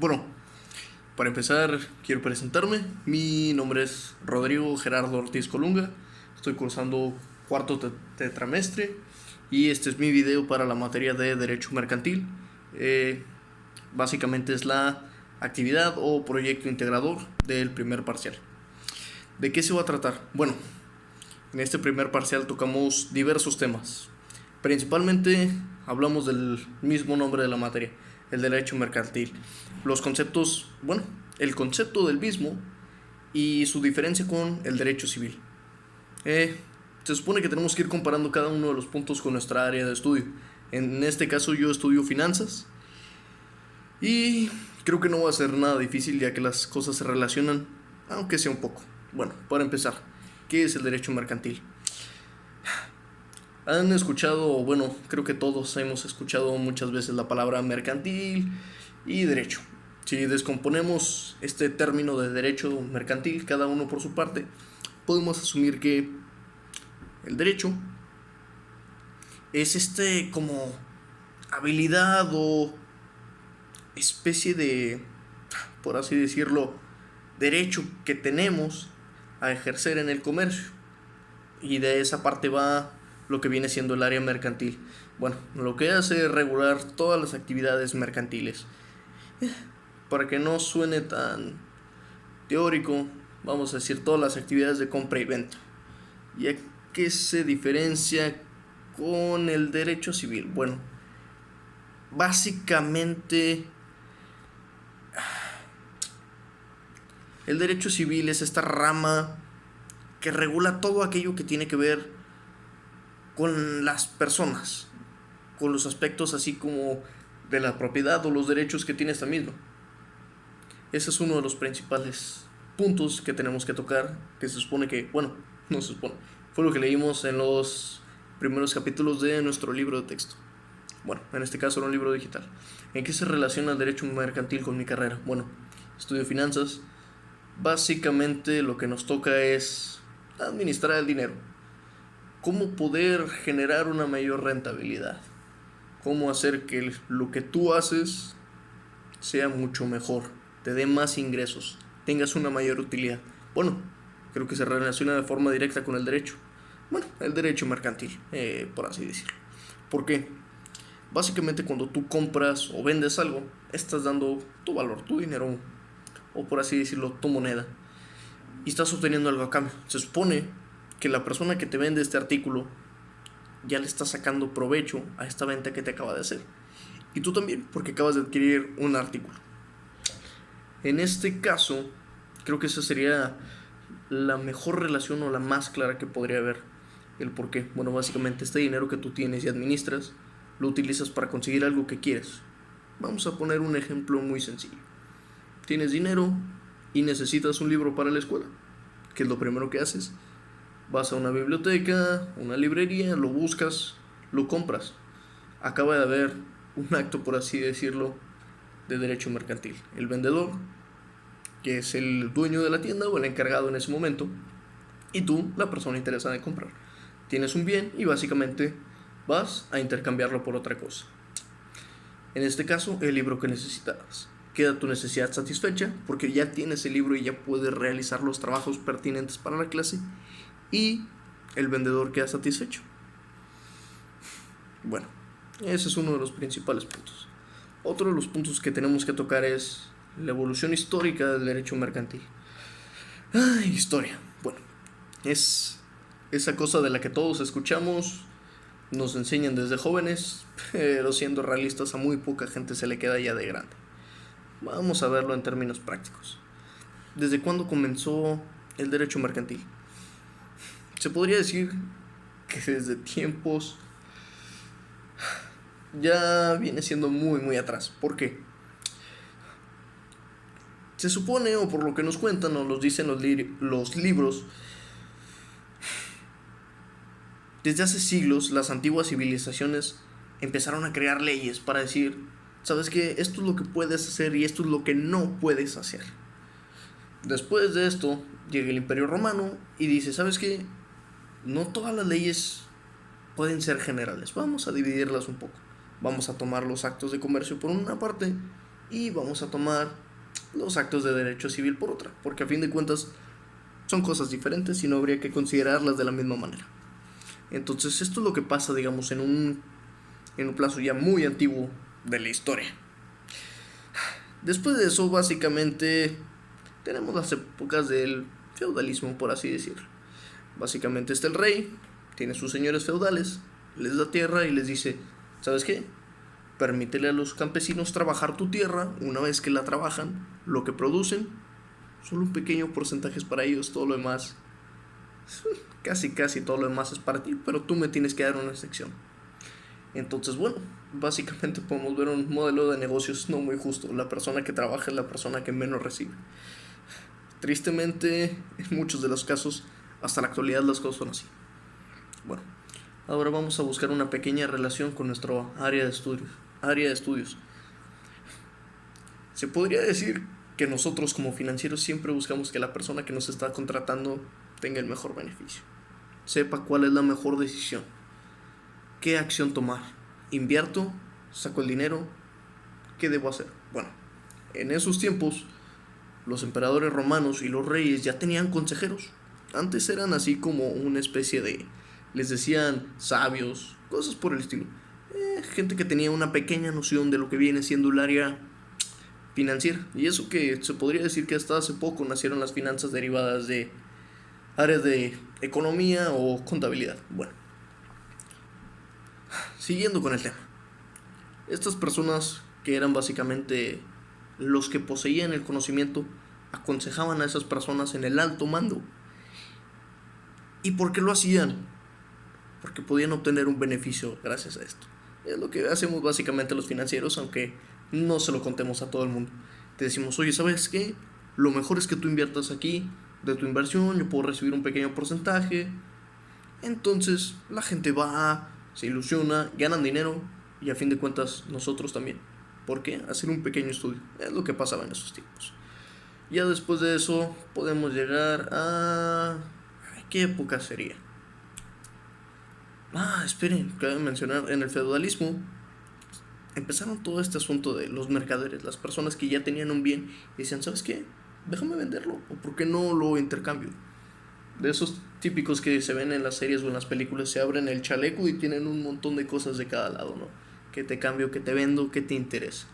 Bueno, para empezar, quiero presentarme. Mi nombre es Rodrigo Gerardo Ortiz Colunga. Estoy cursando cuarto tetramestre y este es mi video para la materia de Derecho Mercantil. Básicamente es la actividad o proyecto integrador del primer parcial. ¿De qué se va a tratar? Bueno, en este primer parcial tocamos diversos temas. Principalmente hablamos del mismo nombre de la materia, el derecho mercantil. Los conceptos, bueno, el concepto del mismo y su diferencia con el derecho civil. Se supone que tenemos que ir comparando cada uno de los puntos con nuestra área de estudio. En este caso yo estudio finanzas y creo que no va a ser nada difícil ya que las cosas se relacionan, aunque sea un poco. Bueno, para empezar, ¿qué es el derecho mercantil? Han escuchado, bueno, creo que todos hemos escuchado muchas veces la palabra mercantil y derecho. Si descomponemos este término de derecho mercantil, cada uno por su parte, podemos asumir que el derecho es como habilidad o especie de, por así decirlo, derecho que tenemos a ejercer en el comercio. Y de esa parte va lo que viene siendo el área mercantil. Bueno, lo que hace es regular todas las actividades mercantiles. Para que no suene tan teórico, vamos a decir todas las actividades de compra y venta. ¿Y a qué se diferencia con el derecho civil? Bueno, básicamente el derecho civil es esta rama que regula todo aquello que tiene que ver con las personas, con los aspectos así como de la propiedad o los derechos que tiene esta misma. Ese es uno de los principales puntos que tenemos que tocar, que se supone que, bueno, no se supone, fue lo que leímos en los primeros capítulos de nuestro libro de texto. Bueno, en este caso era un libro digital. ¿En qué se relaciona el derecho mercantil con mi carrera? Bueno, estudio finanzas. Básicamente lo que nos toca es administrar el dinero. Cómo poder generar una mayor rentabilidad. Cómo hacer que lo que tú haces sea mucho mejor, te dé más ingresos, tengas una mayor utilidad. Bueno, creo que se relaciona de forma directa con el derecho. Bueno, el derecho mercantil, por así decirlo. ¿Por qué? Básicamente cuando tú compras o vendes algo, estás dando tu valor, tu dinero, o por así decirlo, tu moneda, y estás obteniendo algo a cambio. Se supone que la persona que te vende este artículo ya le está sacando provecho a esta venta que te acaba de hacer. Y tú también, porque acabas de adquirir un artículo. En este caso, creo que esa sería la mejor relación o la más clara que podría haber. El por qué. Bueno, básicamente este dinero que tú tienes y administras, lo utilizas para conseguir algo que quieres. Vamos a poner un ejemplo muy sencillo. Tienes dinero y necesitas un libro para la escuela. ¿Qué es lo primero que haces? Vas a una biblioteca, una librería, lo buscas, lo compras. Acaba de haber un acto, por así decirlo, de derecho mercantil. El vendedor, que es el dueño de la tienda o el encargado en ese momento, y tú, la persona interesada en comprar. Tienes un bien y básicamente vas a intercambiarlo por otra cosa. En este caso, el libro que necesitabas. Queda tu necesidad satisfecha porque ya tienes el libro y ya puedes realizar los trabajos pertinentes para la clase, y el vendedor queda satisfecho. Bueno, ese es uno de los principales puntos. Otro de los puntos que tenemos que tocar es la evolución histórica del derecho mercantil. Historia. Bueno, es esa cosa de la que todos escuchamos, nos enseñan desde jóvenes, pero siendo realistas a muy poca gente se le queda ya de grande. Vamos a verlo en términos prácticos. ¿Desde cuándo comenzó el derecho mercantil? Se podría decir que desde tiempos ya viene siendo muy atrás. ¿Por qué? Se supone, o por lo que nos cuentan o nos dicen los libros, desde hace siglos las antiguas civilizaciones empezaron a crear leyes para decir, ¿sabes qué? Esto es lo que puedes hacer y esto es lo que no puedes hacer. Después de esto llega el Imperio Romano y dice, ¿sabes qué? No todas las leyes pueden ser generales, vamos a dividirlas un poco. Vamos a tomar los actos de comercio por una parte y vamos a tomar los actos de derecho civil por otra, porque a fin de cuentas son cosas diferentes y no habría que considerarlas de la misma manera. Entonces esto es lo que pasa, digamos, en un plazo ya muy antiguo de la historia. Después de eso, básicamente, tenemos las épocas del feudalismo, por así decirlo. Básicamente está el rey, tiene sus señores feudales, les da tierra y les dice, ¿sabes qué? Permítele a los campesinos trabajar tu tierra. Una vez que la trabajan, lo que producen, solo un pequeño porcentaje es para ellos, todo lo demás, casi todo lo demás es para ti, pero tú me tienes que dar una sección. Entonces, bueno, básicamente podemos ver un modelo de negocios no muy justo. La persona que trabaja es la persona que menos recibe. Tristemente, en muchos de los casos, hasta la actualidad las cosas son así. Bueno, ahora vamos a buscar una pequeña relación con nuestro área de estudios. Se podría decir que nosotros como financieros siempre buscamos que la persona que nos está contratando tenga el mejor beneficio, sepa cuál es la mejor decisión, qué acción tomar. ¿Invierto? ¿Saco el dinero? ¿Qué debo hacer? Bueno, en esos tiempos los emperadores romanos y los reyes ya tenían consejeros. Antes eran así como una especie de, les decían sabios, cosas por el estilo. Gente que tenía una pequeña noción de lo que viene siendo el área financiera. Y eso que se podría decir que hasta hace poco nacieron las finanzas derivadas de áreas de economía o contabilidad. Bueno, siguiendo con el tema. Estas personas que eran básicamente los que poseían el conocimiento aconsejaban a esas personas en el alto mando. ¿Y por qué lo hacían? Porque podían obtener un beneficio gracias a esto. Es lo que hacemos básicamente los financieros, aunque no se lo contemos a todo el mundo. Te decimos, oye, ¿sabes qué? Lo mejor es que tú inviertas aquí, de tu inversión, yo puedo recibir un pequeño porcentaje. Entonces la gente va, se ilusiona, ganan dinero y a fin de cuentas nosotros también. ¿Por qué? Hacer un pequeño estudio. Es lo que pasaba en esos tiempos. Ya después de eso podemos llegar a... ¿qué época sería? Esperen, cabe mencionar, en el feudalismo empezaron todo este asunto de los mercaderes, las personas que ya tenían un bien y decían, ¿sabes qué? Déjame venderlo, o ¿por qué no lo intercambio? De esos típicos que se ven en las series o en las películas, se abren el chaleco y tienen un montón de cosas de cada lado, ¿no? Que te cambio, que te vendo, que te interesa.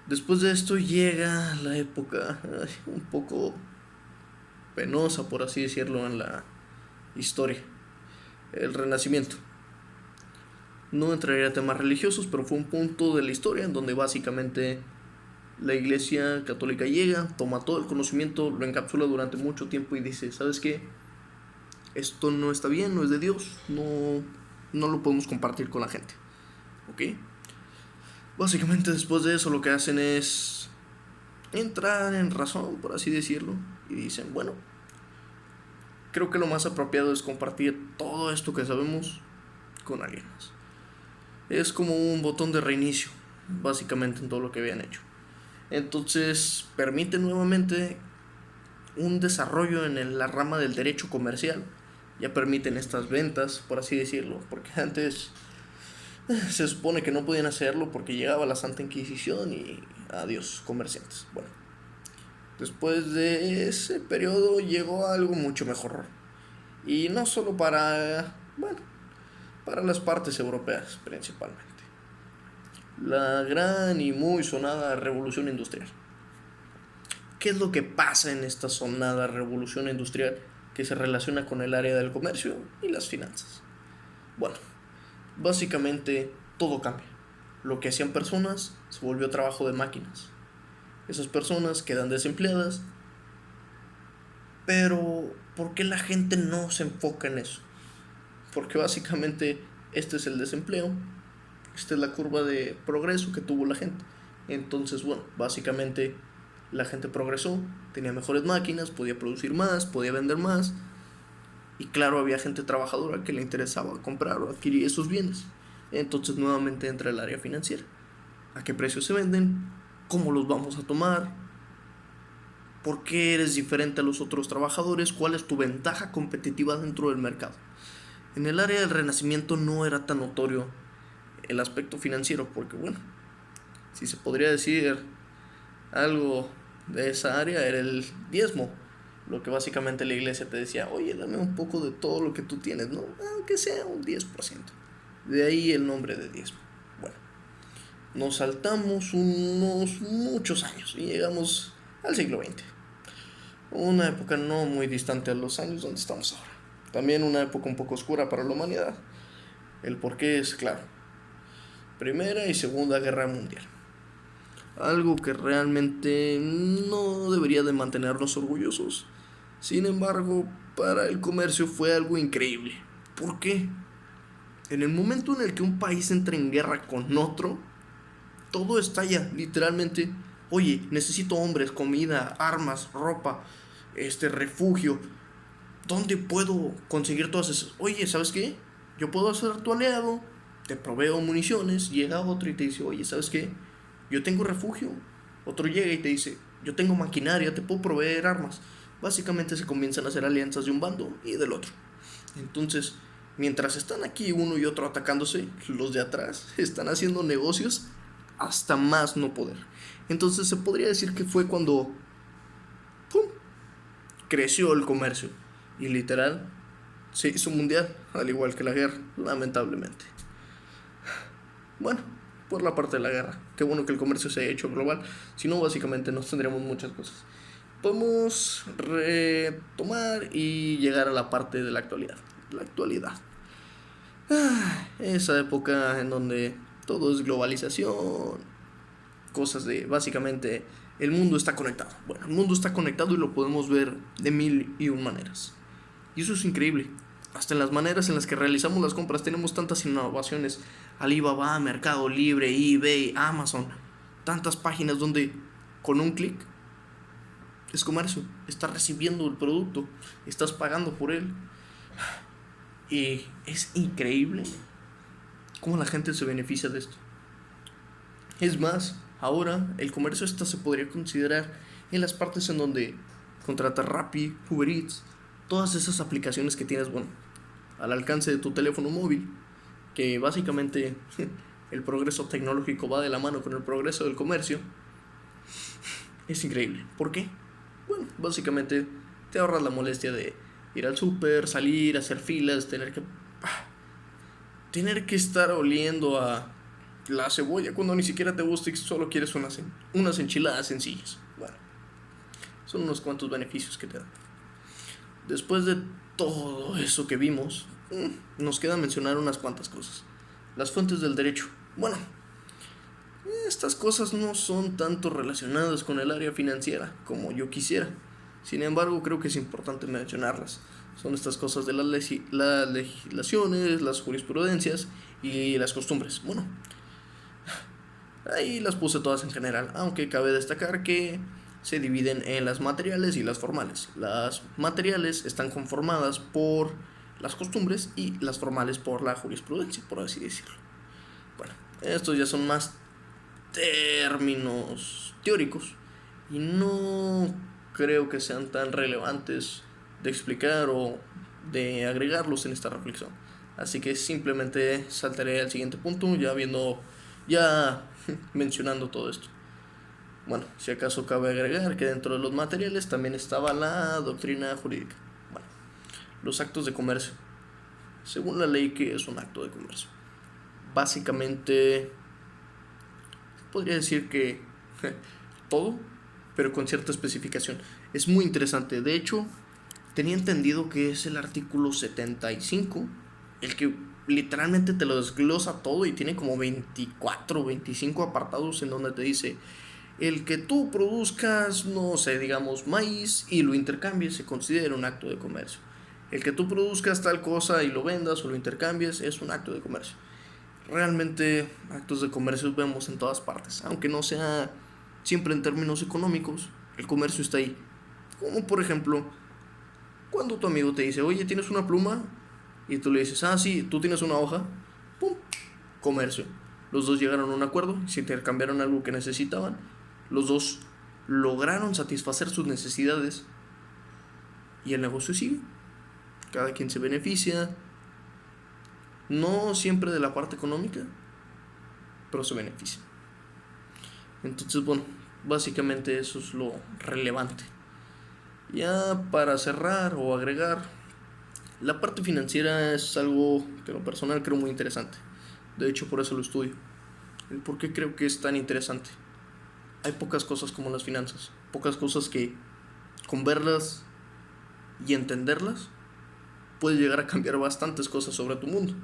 Después de esto llega la época un poco penosa, por así decirlo, en la historia. El Renacimiento. No entraría a temas religiosos, pero fue un punto de la historia en donde básicamente la Iglesia Católica llega, toma todo el conocimiento, lo encapsula durante mucho tiempo y dice, ¿sabes qué? Esto no está bien, no es de Dios, no lo podemos compartir con la gente. ¿Ok? Básicamente después de eso lo que hacen es entrar en razón, por así decirlo, y dicen, bueno, creo que lo más apropiado es compartir todo esto que sabemos con alguien más. Es como un botón de reinicio, básicamente, en todo lo que habían hecho. Entonces permite nuevamente un desarrollo en la rama del derecho comercial. Ya permiten estas ventas, por así decirlo, porque antes se supone que no podían hacerlo porque llegaba la Santa Inquisición y adiós, comerciantes. Bueno, después de ese periodo llegó algo mucho mejor. Y no solo para las partes europeas principalmente. La gran y muy sonada revolución industrial. ¿Qué es lo que pasa en esta sonada revolución industrial que se relaciona con el área del comercio y las finanzas? Bueno, básicamente todo cambia. Lo que hacían personas se volvió trabajo de máquinas. Esas personas quedan desempleadas. Pero, ¿por qué la gente no se enfoca en eso? Porque básicamente este es el desempleo. Esta es la curva de progreso que tuvo la gente. Entonces, bueno, básicamente la gente progresó, tenía mejores máquinas, podía producir más, podía vender más. Y claro, había gente trabajadora que le interesaba comprar o adquirir esos bienes. Entonces nuevamente entra el área financiera. ¿A qué precios se venden? ¿Cómo los vamos a tomar? ¿Por qué eres diferente a los otros trabajadores? ¿Cuál es tu ventaja competitiva dentro del mercado? En el área del Renacimiento no era tan notorio el aspecto financiero porque, bueno, si se podría decir algo de esa área, era el diezmo. Lo que básicamente la iglesia te decía, oye, dame un poco de todo lo que tú tienes, ¿no? Aunque sea un 10%. De ahí el nombre de diezmo. Bueno, nos saltamos unos muchos años y llegamos al siglo XX. Una época no muy distante a los años donde estamos ahora. También una época un poco oscura para la humanidad. El porqué es claro. Primera y Segunda Guerra Mundial. Algo que realmente no debería de mantenernos orgullosos. Sin embargo, para el comercio fue algo increíble. ¿Por qué? En el momento en el que un país entra en guerra con otro, todo estalla, literalmente. Oye, necesito hombres, comida, armas, ropa, refugio. ¿Dónde puedo conseguir todas esas? Oye, ¿sabes qué? Yo puedo ser tu aliado, te proveo municiones, llega otro y te dice, oye, ¿sabes qué? Yo tengo refugio. Otro llega y te dice, yo tengo maquinaria, te puedo proveer armas. Básicamente se comienzan a hacer alianzas de un bando y del otro. Entonces, mientras están aquí uno y otro atacándose, los de atrás están haciendo negocios hasta más no poder. Entonces se podría decir que fue cuando ¡pum!, creció el comercio y literal se hizo mundial, al igual que la guerra, lamentablemente. Bueno, por la parte de la guerra, qué bueno que el comercio se haya hecho global, si no básicamente no tendríamos muchas cosas. Podemos retomar y llegar a la parte de la actualidad. La actualidad. Esa época en donde todo es globalización, cosas de básicamente el mundo está conectado. Bueno, el mundo está conectado y lo podemos ver de mil y un maneras. Y eso es increíble. Hasta en las maneras en las que realizamos las compras tenemos tantas innovaciones. Alibaba, Mercado Libre, eBay, Amazon. Tantas páginas donde con un clic es comercio. Estás recibiendo el producto, estás pagando por él. Y es increíble cómo la gente se beneficia de esto. Es más, ahora el comercio hasta se podría considerar en las partes en donde contratas Rappi, Uber Eats, todas esas aplicaciones que tienes, bueno, al alcance de tu teléfono móvil, que básicamente el progreso tecnológico va de la mano con el progreso del comercio. Es increíble. ¿Por qué? Bueno, básicamente te ahorras la molestia de ir al súper, salir, hacer filas, tener que estar oliendo a la cebolla cuando ni siquiera te gusta y solo quieres unas enchiladas sencillas. Bueno, son unos cuantos beneficios que te dan. Después de todo eso que vimos, nos queda mencionar unas cuantas cosas. Las fuentes del derecho. Bueno, estas cosas no son tanto relacionadas con el área financiera como yo quisiera. Sin embargo, creo que es importante mencionarlas. Son estas cosas de las legislaciones, las jurisprudencias y las costumbres. Bueno, ahí las puse todas en general, aunque cabe destacar que se dividen en las materiales y las formales. Las materiales están conformadas por las costumbres y las formales por la jurisprudencia, por así decirlo. Bueno, estos ya son más términos teóricos y no creo que sean tan relevantes de explicar o de agregarlos en esta reflexión. Así que simplemente saltaré al siguiente punto ya mencionando todo esto. Bueno, si acaso cabe agregar que dentro de los materiales también estaba la doctrina jurídica. Bueno, los actos de comercio. Según la ley, ¿qué es un acto de comercio? Básicamente, podría decir que todo, pero con cierta especificación. Es muy interesante. De hecho, tenía entendido que es el artículo 75, el que literalmente te lo desglosa todo y tiene como 24 o 25 apartados en donde te dice: el que tú produzcas, no sé, digamos maíz y lo intercambies se considera un acto de comercio. El que tú produzcas tal cosa y lo vendas o lo intercambies es un acto de comercio. Realmente actos de comercio vemos en todas partes, aunque no sea siempre en términos económicos, el comercio está ahí. Como por ejemplo, cuando tu amigo te dice, oye, ¿tienes una pluma? Y tú le dices, ah, sí, ¿tú tienes una hoja? ¡Pum! Comercio. Los dos llegaron a un acuerdo, se intercambiaron algo que necesitaban, los dos lograron satisfacer sus necesidades y el negocio sigue. Cada quien se beneficia, no siempre de la parte económica, pero se beneficia. Entonces, bueno, básicamente eso es lo relevante. Ya para cerrar o agregar, la parte financiera es algo que en lo personal creo muy interesante. De hecho, por eso lo estudio. ¿El por qué creo que es tan interesante? Hay pocas cosas como las finanzas. Pocas cosas que con verlas y entenderlas puedes llegar a cambiar bastantes cosas sobre tu mundo.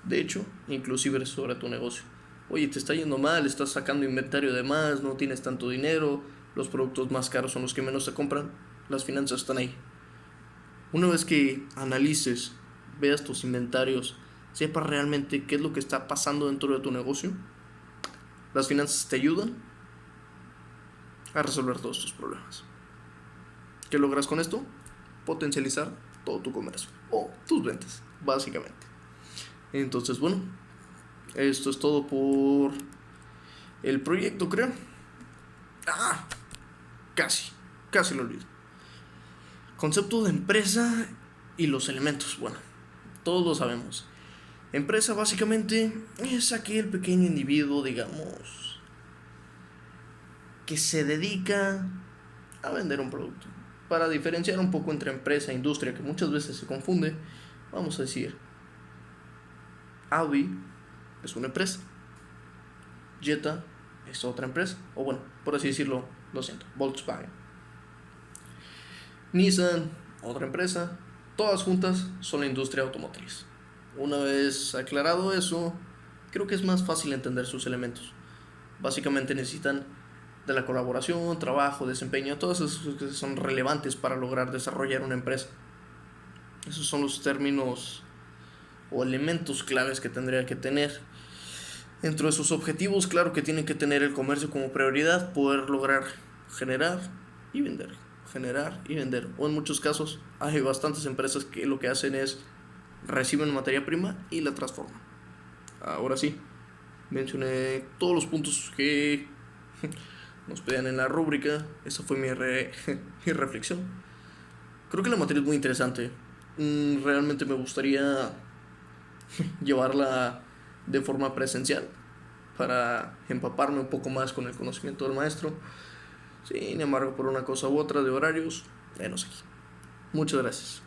De hecho, inclusive sobre tu negocio. Oye, te está yendo mal, estás sacando inventario de más, no tienes tanto dinero, los productos más caros son los que menos se compran. Las finanzas están ahí. Una vez que analices, veas tus inventarios, sepas realmente qué es lo que está pasando dentro de tu negocio, las finanzas te ayudan a resolver todos tus problemas. ¿Qué logras con esto? Potencializar todo tu comercio o tus ventas, básicamente. Entonces, bueno, esto es todo por el proyecto, creo. Ah, casi lo olvido. Concepto de empresa y los elementos. Bueno, todos lo sabemos. Empresa básicamente es aquel pequeño individuo, digamos, que se dedica a vender un producto. Para diferenciar un poco entre empresa e industria, que muchas veces se confunde, vamos a decir, Audi es una empresa, Jetta es otra empresa, o bueno, por así decirlo, lo siento, Volkswagen. Nissan, otra empresa, todas juntas son la industria automotriz. Una vez aclarado eso, creo que es más fácil entender sus elementos. Básicamente necesitan de la colaboración, trabajo, desempeño, todos esos que son relevantes para lograr desarrollar una empresa. Esos son los términos o elementos claves que tendría que tener. Dentro de sus objetivos, claro que tienen que tener el comercio como prioridad, poder lograr generar y vender. Generar y vender. O en muchos casos hay bastantes empresas que lo que hacen es reciben materia prima y la transforman. Ahora sí, mencioné todos los puntos que nos pedían en la rúbrica. Esa fue mi reflexión. Creo que la materia es muy interesante. Realmente me gustaría llevarla de forma presencial para empaparme un poco más con el conocimiento del maestro. Sin embargo, por una cosa u otra de horarios, aquí. Muchas gracias.